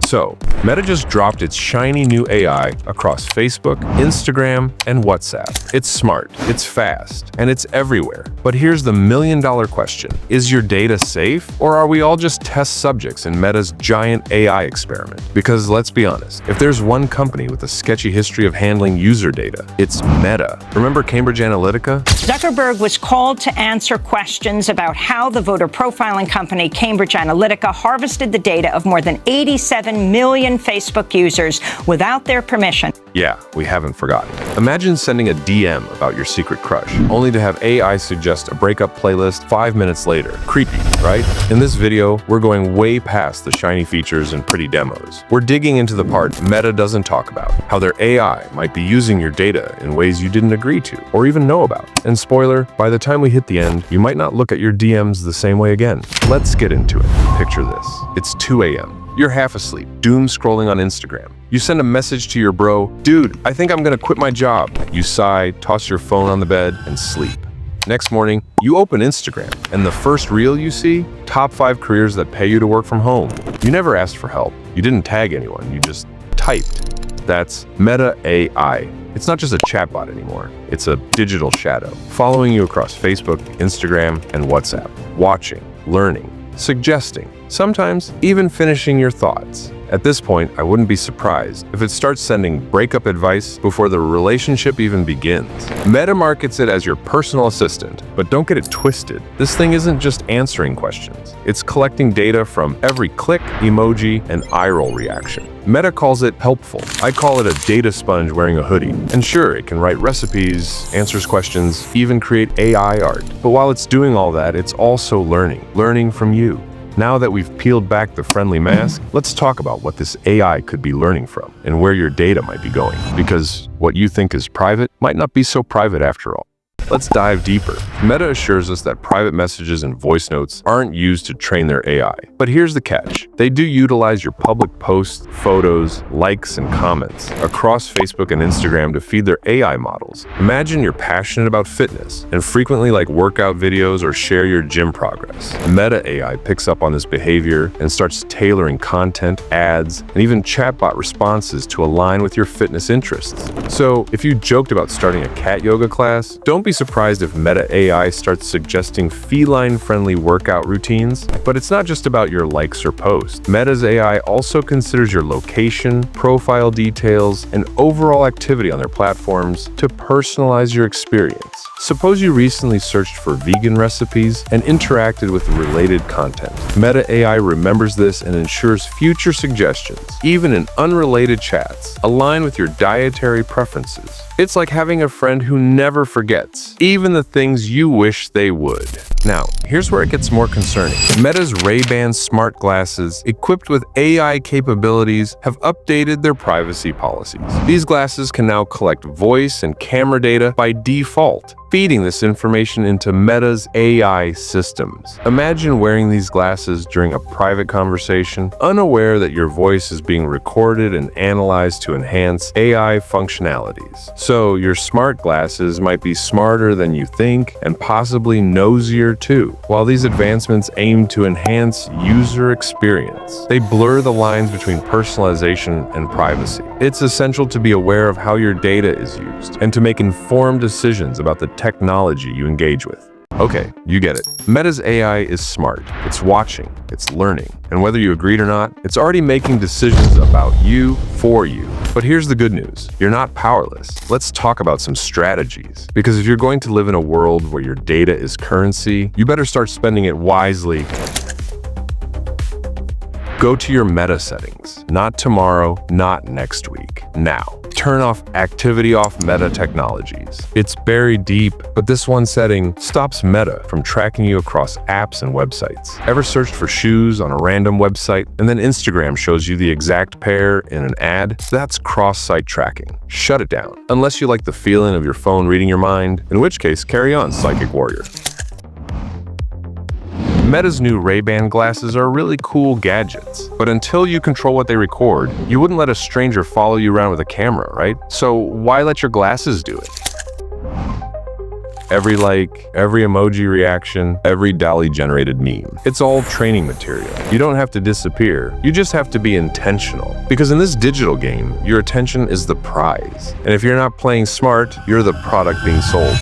So, Meta just dropped its shiny new AI across Facebook, Instagram, and WhatsApp. It's smart, it's fast, and it's everywhere. But here's the million-dollar question. Is your data safe, or are we all just test subjects in Meta's giant AI experiment? Because let's be honest, if there's one company with a sketchy history of handling user data, it's Meta. Remember Cambridge Analytica? Zuckerberg was called to answer questions about how the voter profiling company Cambridge Analytica harvested the data of more than 87 million Facebook users without their permission. Yeah, we haven't forgotten. Imagine sending a DM about your secret crush, only to have AI suggest a breakup playlist 5 minutes later. Creepy, right? In this video, we're going way past the shiny features and pretty demos. We're digging into the part Meta doesn't talk about, how their AI might be using your data in ways you didn't agree to or even know about. And spoiler, by the time we hit the end, you might not look at your DMs the same way again. Let's get into it. Picture this. It's 2 a.m. You're half asleep, doom scrolling on Instagram. You send a message to your bro, "Dude, I think I'm gonna quit my job." You sigh, toss your phone on the bed, and sleep. Next morning, you open Instagram, and the first reel you see, top 5 careers that pay you to work from home. You never asked for help. You didn't tag anyone, you just typed. That's Meta AI. It's not just a chatbot anymore. It's a digital shadow, following you across Facebook, Instagram, and WhatsApp, watching, learning, suggesting, sometimes even finishing your thoughts. At this point, I wouldn't be surprised if it starts sending breakup advice before the relationship even begins. Meta markets it as your personal assistant, but don't get it twisted. This thing isn't just answering questions. It's collecting data from every click, emoji, and eye roll reaction. Meta calls it helpful. I call it a data sponge wearing a hoodie. And sure, it can write recipes, answers questions, even create AI art. But while it's doing all that, it's also learning from you. Now that we've peeled back the friendly mask, let's talk about what this AI could be learning from and where your data might be going. Because what you think is private might not be so private after all. Let's dive deeper. Meta assures us that private messages and voice notes aren't used to train their AI. But here's the catch. They do utilize your public posts, photos, likes, and comments across Facebook and Instagram to feed their AI models. Imagine you're passionate about fitness and frequently like workout videos or share your gym progress. Meta AI picks up on this behavior and starts tailoring content, ads, and even chatbot responses to align with your fitness interests. So if you joked about starting a cat yoga class, don't be surprised if Meta AI starts suggesting feline-friendly workout routines. But it's not just about your likes or posts. Meta's AI also considers your location, profile details, and overall activity on their platforms to personalize your experience. Suppose you recently searched for vegan recipes and interacted with related content. Meta AI remembers this and ensures future suggestions, even in unrelated chats, align with your dietary preferences. It's like having a friend who never forgets, even the things you wish they would. Now, here's where it gets more concerning. Meta's Ray-Ban smart glasses, equipped with AI capabilities, have updated their privacy policies. These glasses can now collect voice and camera data by default, feeding this information into Meta's AI systems. Imagine wearing these glasses during a private conversation, unaware that your voice is being recorded and analyzed to enhance AI functionalities. So your smart glasses might be smarter than you think and possibly nosier too. While these advancements aim to enhance user experience, they blur the lines between personalization and privacy. It's essential to be aware of how your data is used and to make informed decisions about the technology you engage with. Okay, you get it. Meta's AI is smart. It's watching, it's learning, and whether you agreed or not, it's already making decisions about you for you. But here's the good news. You're not powerless. Let's talk about some strategies. Because if you're going to live in a world where your data is currency, you better start spending it wisely. Go to your Meta settings. Not tomorrow, not next week. Now. Turn off activity off Meta technologies. It's buried deep, but this one setting stops Meta from tracking you across apps and websites. Ever searched for shoes on a random website and then Instagram shows you the exact pair in an ad? That's cross-site tracking. Shut it down. Unless you like the feeling of your phone reading your mind, in which case carry on, Psychic Warrior. Meta's new Ray-Ban glasses are really cool gadgets, but until you control what they record, you wouldn't let a stranger follow you around with a camera, right? So why let your glasses do it? every like, every emoji reaction, every DALL-E-generated meme. It's all training material. You don't have to disappear. You just have to be intentional. Because in this digital game, your attention is the prize. And if you're not playing smart, you're the product being sold.